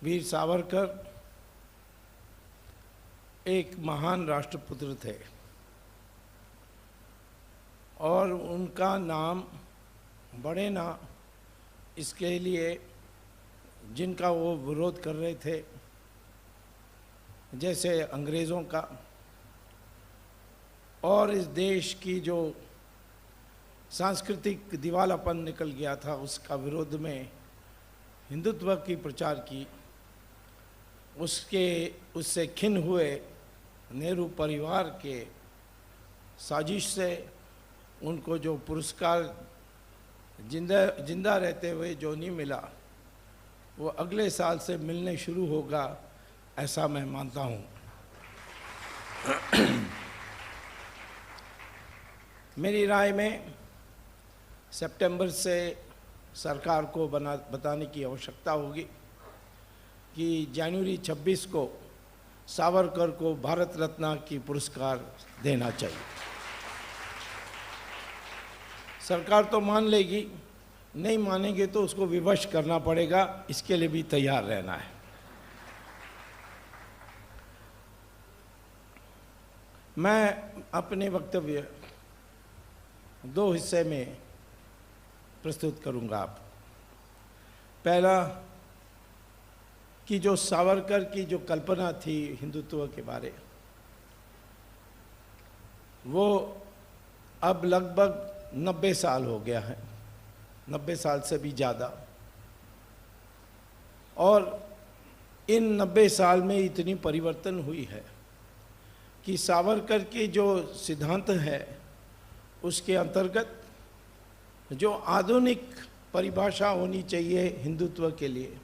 वीर सावरकर एक महान राष्ट्रपुत्र थे और उनका नाम बढ़े ना, इसके लिए जिनका वो विरोध कर रहे थे, जैसे अंग्रेज़ों का और इस देश की जो सांस्कृतिक दिवालापन निकल गया था, उसका विरोध में हिंदुत्व की प्रचार की, उससे खिन्न हुए नेहरू परिवार के साजिश से उनको जो पुरस्कार जिंदा रहते हुए जो नहीं मिला, वो अगले साल से मिलने शुरू होगा, ऐसा मैं मानता हूँ। मेरी राय में सितंबर से सरकार को बताने की आवश्यकता होगी कि जनवरी 26 को सावरकर को भारत रत्न की पुरस्कार देना चाहिए। सरकार तो मान लेगी, नहीं मानेंगे तो उसको विवश करना पड़ेगा, इसके लिए भी तैयार रहना है। मैं अपने वक्तव्य दो हिस्से में प्रस्तुत करूंगा। आप पहला कि जो सावरकर की जो कल्पना थी हिंदुत्व के बारे, वो अब लगभग 90 साल हो गया है, 90 साल से भी ज़्यादा, और इन 90 साल में इतनी परिवर्तन हुई है कि सावरकर के जो सिद्धांत है उसके अंतर्गत जो आधुनिक परिभाषा होनी चाहिए हिंदुत्व के लिए,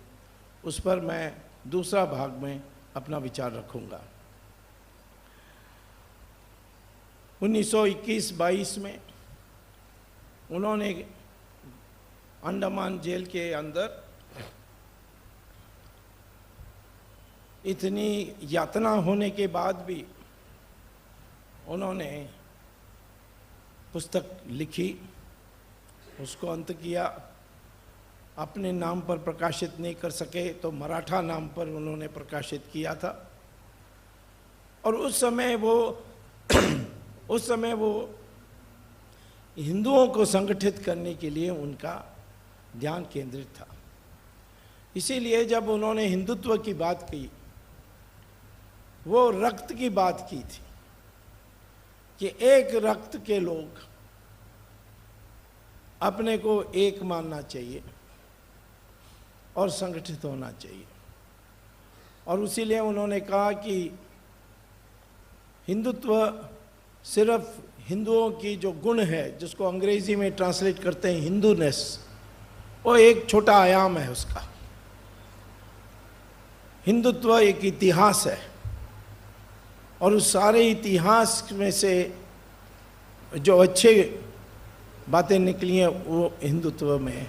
उस पर मैं दूसरा भाग में अपना विचार रखूंगा। 1921-22 में उन्होंने अंडमान जेल के अंदर इतनी यातना होने के बाद भी उन्होंने पुस्तक लिखी, उसको अंत किया। अपने नाम पर प्रकाशित नहीं कर सके तो मराठा नाम पर उन्होंने प्रकाशित किया था। और उस समय वो हिंदुओं को संगठित करने के लिए उनका ध्यान केंद्रित था। इसीलिए जब उन्होंने हिंदुत्व की बात की, वो रक्त की बात की थी कि एक रक्त के लोग अपने को एक मानना चाहिए और संगठित होना चाहिए। और इसीलिए उन्होंने कहा कि हिंदुत्व सिर्फ हिंदुओं की जो गुण है, जिसको अंग्रेजी में ट्रांसलेट करते हैं हिंदूनेस, वो एक छोटा आयाम है उसका। हिंदुत्व एक इतिहास है और उस सारे इतिहास में से जो अच्छे बातें निकली हैं वो हिंदुत्व में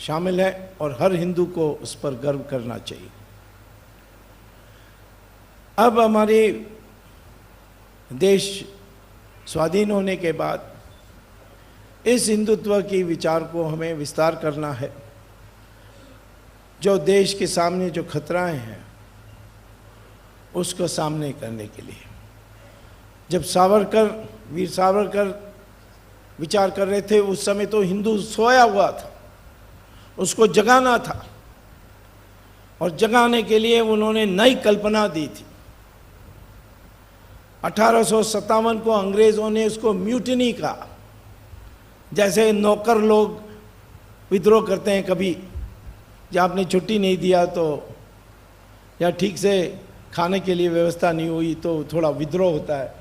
शामिल है और हर हिंदू को उस पर गर्व करना चाहिए। अब हमारे देश स्वाधीन होने के बाद इस हिंदुत्व की विचार को हमें विस्तार करना है। जो देश के सामने जो खतराएं हैं उसको सामने करने के लिए, जब वीर सावरकर विचार कर रहे थे, उस समय तो हिंदू सोया हुआ था, उसको जगाना था। और जगाने के लिए उन्होंने नई कल्पना दी थी। 1857 को अंग्रेज़ों ने उसको म्यूटिनी कहा। जैसे नौकर लोग विद्रोह करते हैं कभी, जब आपने छुट्टी नहीं दिया तो, या ठीक से खाने के लिए व्यवस्था नहीं हुई तो थोड़ा विद्रोह होता है,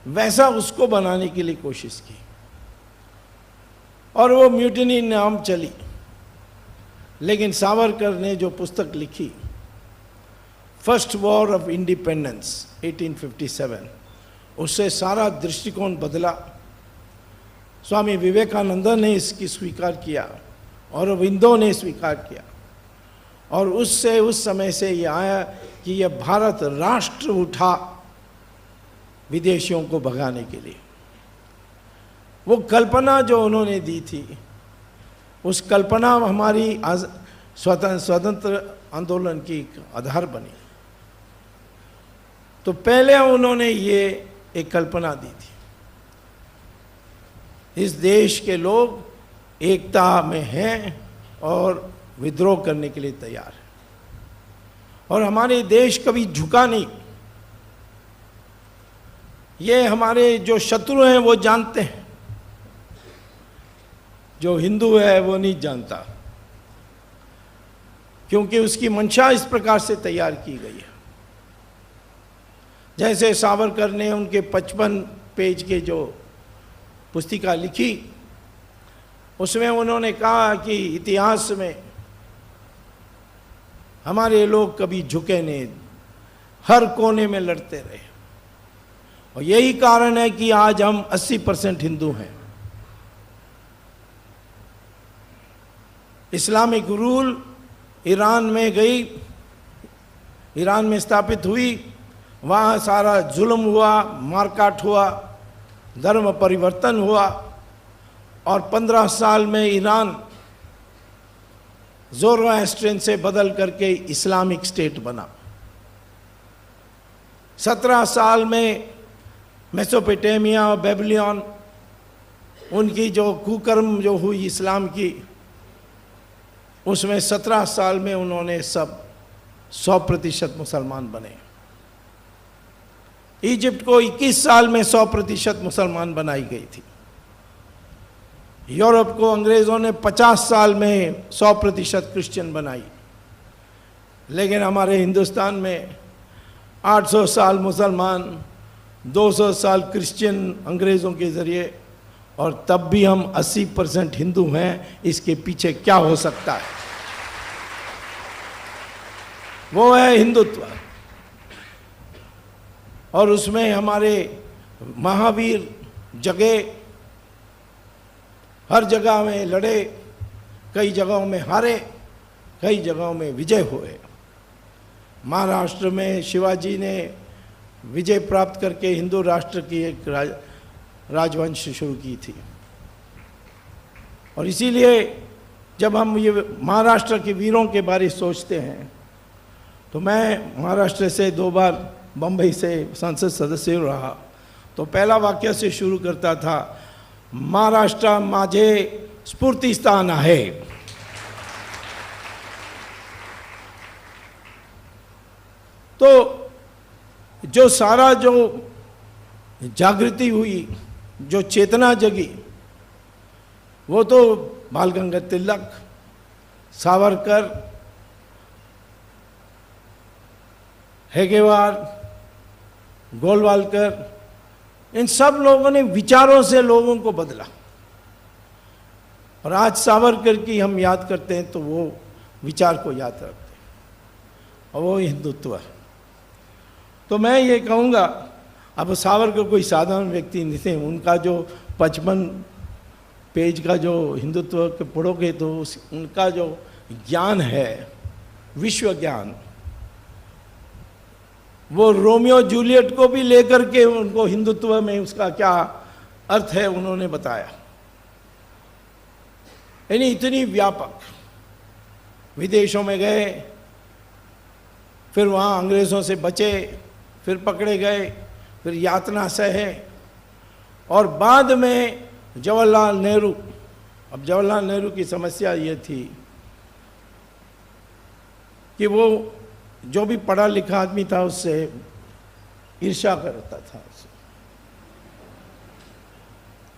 वैसा उसको बनाने के लिए कोशिश की और वो म्यूटिनी नाम चली। लेकिन सावरकर ने जो पुस्तक लिखी, फर्स्ट वॉर ऑफ इंडिपेंडेंस 1857, उससे सारा दृष्टिकोण बदला। स्वामी विवेकानंद ने इसकी स्वीकार किया और अरविंदो ने स्वीकार किया, और उससे उस समय से ये आया कि यह भारत राष्ट्र उठा विदेशियों को भगाने के लिए। वो कल्पना जो उन्होंने दी थी, उस कल्पना हमारी स्वतंत्र आंदोलन की एक आधार बनी। तो पहले उन्होंने ये एक कल्पना दी थी, इस देश के लोग एकता में हैं और विद्रोह करने के लिए तैयार हैं, और हमारे देश कभी झुका नहीं। ये हमारे जो शत्रु हैं वो जानते हैं, जो हिंदू है वो नहीं जानता, क्योंकि उसकी मंशा इस प्रकार से तैयार की गई है। जैसे सावरकर ने उनके 55 पेज के जो पुस्तिका लिखी, उसमें उन्होंने कहा कि इतिहास में हमारे लोग कभी झुके नहीं, हर कोने में लड़ते रहे, और यही कारण है कि आज हम 80% हिंदू हैं। इस्लामिक रूल ईरान में गई, ईरान में स्थापित हुई, वहाँ सारा जुल्म हुआ, मारकाट हुआ, धर्म परिवर्तन हुआ, और 15 साल में ईरान ज़ोरोएस्ट्रियन से बदल करके इस्लामिक स्टेट बना। 17 साल में मेसोपोटामिया और बेबीलोन, उनकी जो कुकर्म जो हुई इस्लाम की, उसमें 17 साल में उन्होंने सब 100% मुसलमान बने। इजिप्ट को 21 साल में 100% मुसलमान बनाई गई थी। यूरोप को अंग्रेज़ों ने 50 साल में 100% क्रिश्चियन बनाई, लेकिन हमारे हिंदुस्तान में 800 साल मुसलमान, 200 साल क्रिश्चियन अंग्रेज़ों के ज़रिए, और तब भी हम 80% हिंदू हैं। इसके पीछे क्या हो सकता है? वो है हिंदुत्व, और उसमें हमारे महावीर जगे, हर जगह में लड़े, कई जगहों में हारे, कई जगहों में विजय हुए। महाराष्ट्र में शिवाजी ने विजय प्राप्त करके हिंदू राष्ट्र की एक राजवंश शुरू की थी, और इसीलिए जब हम ये महाराष्ट्र के वीरों के बारे सोचते हैं, तो मैं महाराष्ट्र से 2 बार बम्बई से संसद सदस्य रहा, तो पहला वाक्य से शुरू करता था, महाराष्ट्र माझे स्फूर्तिस्थान आहे। तो जो सारा जो जागृति हुई, जो चेतना जगी, वो तो बाल गंगाधर तिलक, सावरकर, हेगेवार, गोलवालकर, इन सब लोगों ने विचारों से लोगों को बदला। और आज सावरकर की हम याद करते हैं तो वो विचार को याद रखते हैं, और वो हिंदुत्व है। तो मैं ये कहूँगा, अब सावरकर कोई साधारण व्यक्ति नहीं थे। उनका जो 55 पेज का जो हिंदुत्व के पढ़ोगे तो उनका जो ज्ञान है, विश्व ज्ञान, वो रोमियो जूलियट को भी लेकर के उनको हिंदुत्व में उसका क्या अर्थ है उन्होंने बताया। यानी इतनी व्यापक, विदेशों में गए, फिर वहाँ अंग्रेज़ों से बचे, फिर पकड़े गए, फिर यातना सहे, और बाद में जवाहरलाल नेहरू, अब जवाहरलाल नेहरू की समस्या ये थी कि वो जो भी पढ़ा लिखा आदमी था उससे ईर्ष्या करता था,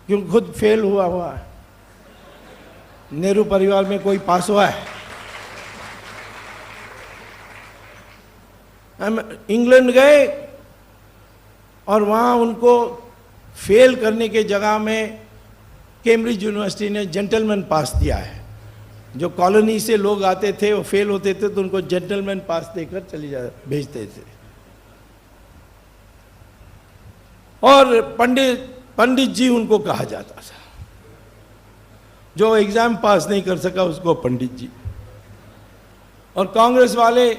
क्योंकि खुद फेल हुआ है। नेहरू परिवार में कोई पास हुआ है? हम इंग्लैंड गए और वहाँ उनको फेल करने के जगह में कैम्ब्रिज यूनिवर्सिटी ने जेंटलमैन पास दिया है। जो कॉलोनी से लोग आते थे वो फेल होते थे तो उनको जेंटलमैन पास देकर भेजते थे। और पंडित जी उनको कहा जाता था, जो एग्जाम पास नहीं कर सका उसको पंडित जी। और कांग्रेस वाले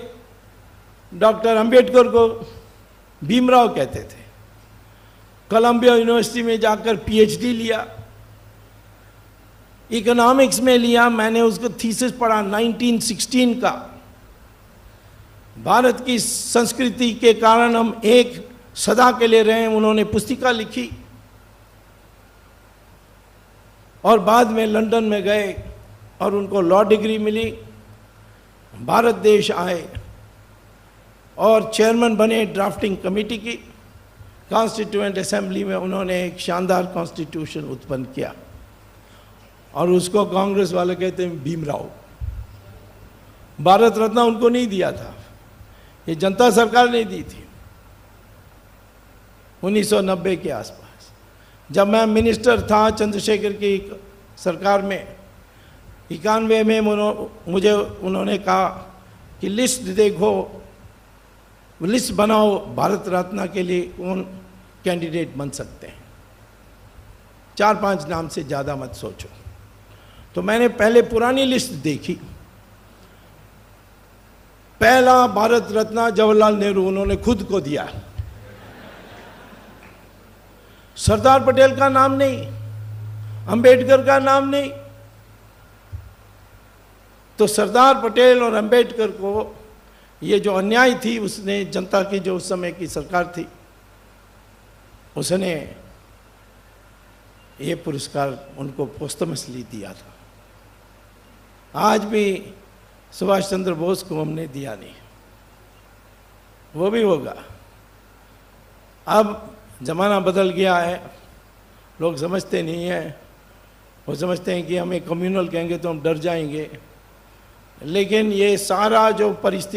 डॉक्टर अंबेडकर को भीमराव कहते थे। कोलंबिया यूनिवर्सिटी में जाकर पीएचडी लिया, इकोनॉमिक्स में लिया। मैंने उसको थीसिस पढ़ा 1916 का, भारत की संस्कृति के कारण हम एक सदा के लिए रहे। उन्होंने पुस्तिका लिखी और बाद में लंदन में गए और उनको लॉ डिग्री मिली, भारत देश आए और चेयरमैन बने ड्राफ्टिंग कमेटी की। कॉन्स्टिट्यूएंट असेंबली में उन्होंने एक शानदार कॉन्स्टिट्यूशन उत्पन्न किया और उसको कांग्रेस वाले कहते हैं भीमराव। भारत रत्न उनको नहीं दिया था, ये जनता सरकार ने दी थी 1990 के आसपास। जब मैं मिनिस्टर था चंद्रशेखर की सरकार में 91 में मुझे उन्होंने कहा कि लिस्ट देखो, लिस्ट बनाओ भारत रत्न के लिए कौन कैंडिडेट बन सकते हैं, 4-5 नाम से ज़्यादा मत सोचो। तो मैंने पहले पुरानी लिस्ट देखी। पहला भारत रत्न जवाहरलाल नेहरू, उन्होंने खुद को दिया। सरदार पटेल का नाम नहीं, अंबेडकर का नाम नहीं। तो सरदार पटेल और अंबेडकर को ये जो अन्याय थी, उसने जनता की जो उस समय की सरकार थी, उसने ये पुरस्कार उनको पोस्टमसली दिया था। आज भी सुभाष चंद्र बोस को हमने दिया नहीं, वो भी होगा। अब ज़माना बदल गया है, लोग समझते नहीं हैं। वो समझते हैं कि हमें कम्युनल कहेंगे तो हम डर जाएंगे, लेकिन ये सारा जो परिस्थिति